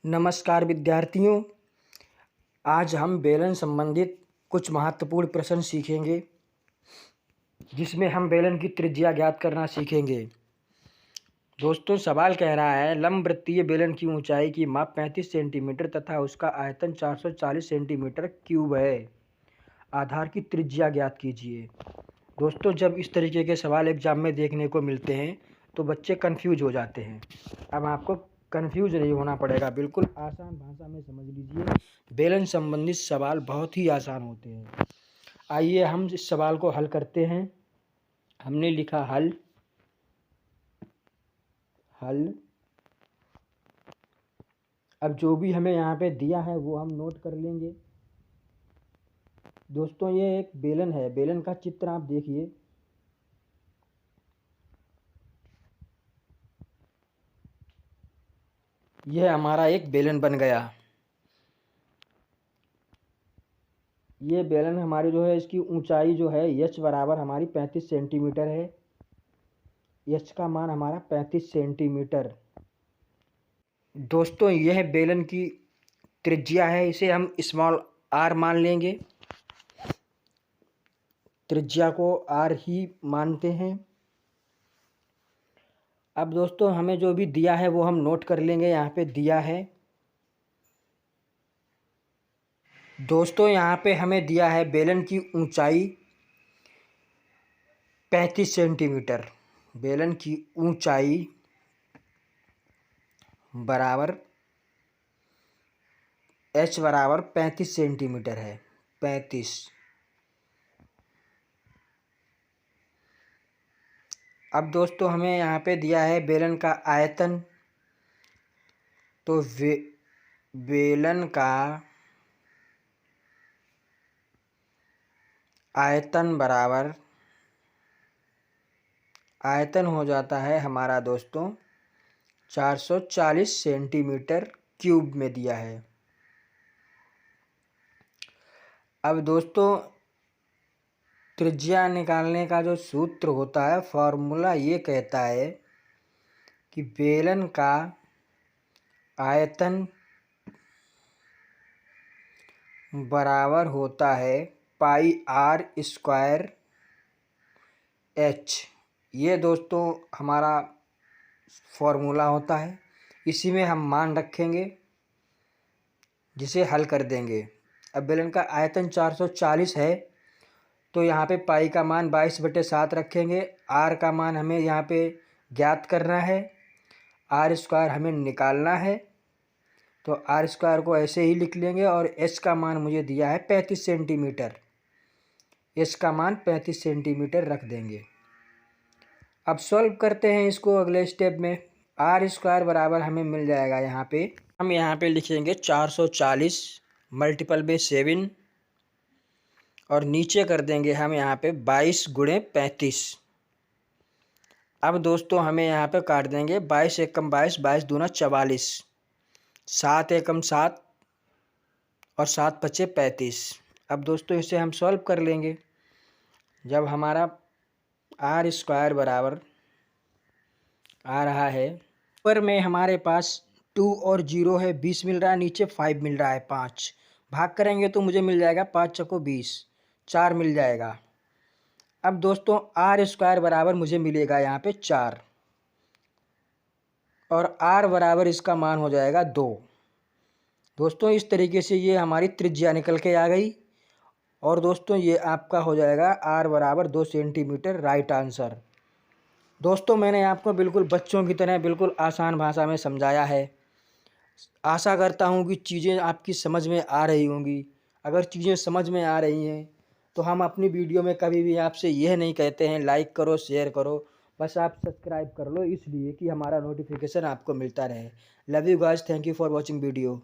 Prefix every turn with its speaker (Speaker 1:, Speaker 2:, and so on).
Speaker 1: नमस्कार विद्यार्थियों, आज हम बेलन संबंधित कुछ महत्वपूर्ण प्रश्न सीखेंगे, जिसमें हम बेलन की त्रिज्या ज्ञात करना सीखेंगे। दोस्तों, सवाल कह रहा है लंबवृत्तीय बेलन की ऊंचाई की माप 35 सेंटीमीटर तथा उसका आयतन 440 सेंटीमीटर क्यूब है। आधार की त्रिज्या ज्ञात कीजिए। दोस्तों, जब इस तरीके के सवाल एग्जाम में देखने को मिलते हैं तो बच्चे कंफ्यूज हो जाते हैं। अब आपको कंफ्यूज नहीं होना पड़ेगा, बिल्कुल आसान भाषा में समझ लीजिए। बेलन संबंधित सवाल बहुत ही आसान होते हैं। आइए हम इस सवाल को हल करते हैं। हमने लिखा हल। अब जो भी हमें यहाँ पे दिया है वो हम नोट कर लेंगे। दोस्तों, ये एक बेलन है। बेलन का चित्र आप देखिए। यह हमारा एक बेलन बन गया। ये बेलन हमारी जो है, इसकी ऊंचाई जो है एच बराबर हमारी 35 सेंटीमीटर है। एच का मान हमारा 35 सेंटीमीटर। दोस्तों, यह बेलन की त्रिज्या है, इसे हम स्मॉल आर मान लेंगे। त्रिज्या को आर ही मानते हैं। अब दोस्तों, हमें जो भी दिया है वो हम नोट कर लेंगे। यहाँ पे दिया है। दोस्तों, यहाँ पे हमें दिया है बेलन की ऊंचाई 35 सेंटीमीटर। बेलन की ऊंचाई बराबर एच बराबर 35 सेंटीमीटर है। 35। अब दोस्तों, हमें यहाँ पे दिया है बेलन का आयतन। तो बेलन का आयतन बराबर आयतन हो जाता है हमारा दोस्तों 440 सेंटीमीटर क्यूब में दिया है। अब दोस्तों, त्रिज्या निकालने का जो सूत्र होता है, फॉर्मूला ये कहता है कि बेलन का आयतन बराबर होता है पाई आर स्क्वायर एच। ये दोस्तों हमारा फॉर्मूला होता है। इसी में हम मान रखेंगे, जिसे हल कर देंगे। अब बेलन का आयतन 440 है, तो यहाँ पे पाई का मान 22/7 रखेंगे। आर का मान हमें यहाँ पे ज्ञात करना है। आर स्क्वायर हमें निकालना है, तो आर स्क्वायर को ऐसे ही लिख लेंगे। और एच का मान मुझे दिया है 35 सेंटीमीटर। एच का मान 35 सेंटीमीटर रख देंगे। अब सॉल्व करते हैं इसको अगले स्टेप में। आर स्क्वायर बराबर हमें मिल जाएगा। यहाँ पे हम लिखेंगे 440 मल्टीपल में 7 और नीचे कर देंगे हम यहाँ पे 22 गुणे 35। अब दोस्तों, हमें यहाँ पे काट देंगे 22 एकम 22, 22 दूना 44, 7 एकम 7 और 7 पचे 35। अब दोस्तों, इसे हम सॉल्व कर लेंगे। जब हमारा आर स्क्वायर बराबर आ रहा है, ऊपर में हमारे पास 2 और 0 है, 20 मिल रहा है। नीचे 5 मिल रहा है, 5 भाग करेंगे तो मुझे मिल जाएगा 5 चौको 20, 4 मिल जाएगा। अब दोस्तों, आर स्क्वायर बराबर मुझे मिलेगा यहाँ पे 4 और आर बराबर इसका मान हो जाएगा 2। दोस्तों, इस तरीके से ये हमारी त्रिज्या निकल के आ गई। और दोस्तों, ये आपका हो जाएगा आर बराबर 2 सेंटीमीटर, राइट आंसर। दोस्तों, मैंने आपको बिल्कुल बच्चों की तरह बिल्कुल आसान भाषा में समझाया है। आशा करता हूँ कि चीज़ें आपकी समझ में आ रही होंगी। अगर चीज़ें समझ में आ रही हैं तो हम अपनी वीडियो में कभी भी आपसे यह नहीं कहते हैं लाइक करो, शेयर करो। बस आप सब्सक्राइब कर लो, इसलिए कि हमारा नोटिफिकेशन आपको मिलता रहे। Love you guys, thank you for watching video.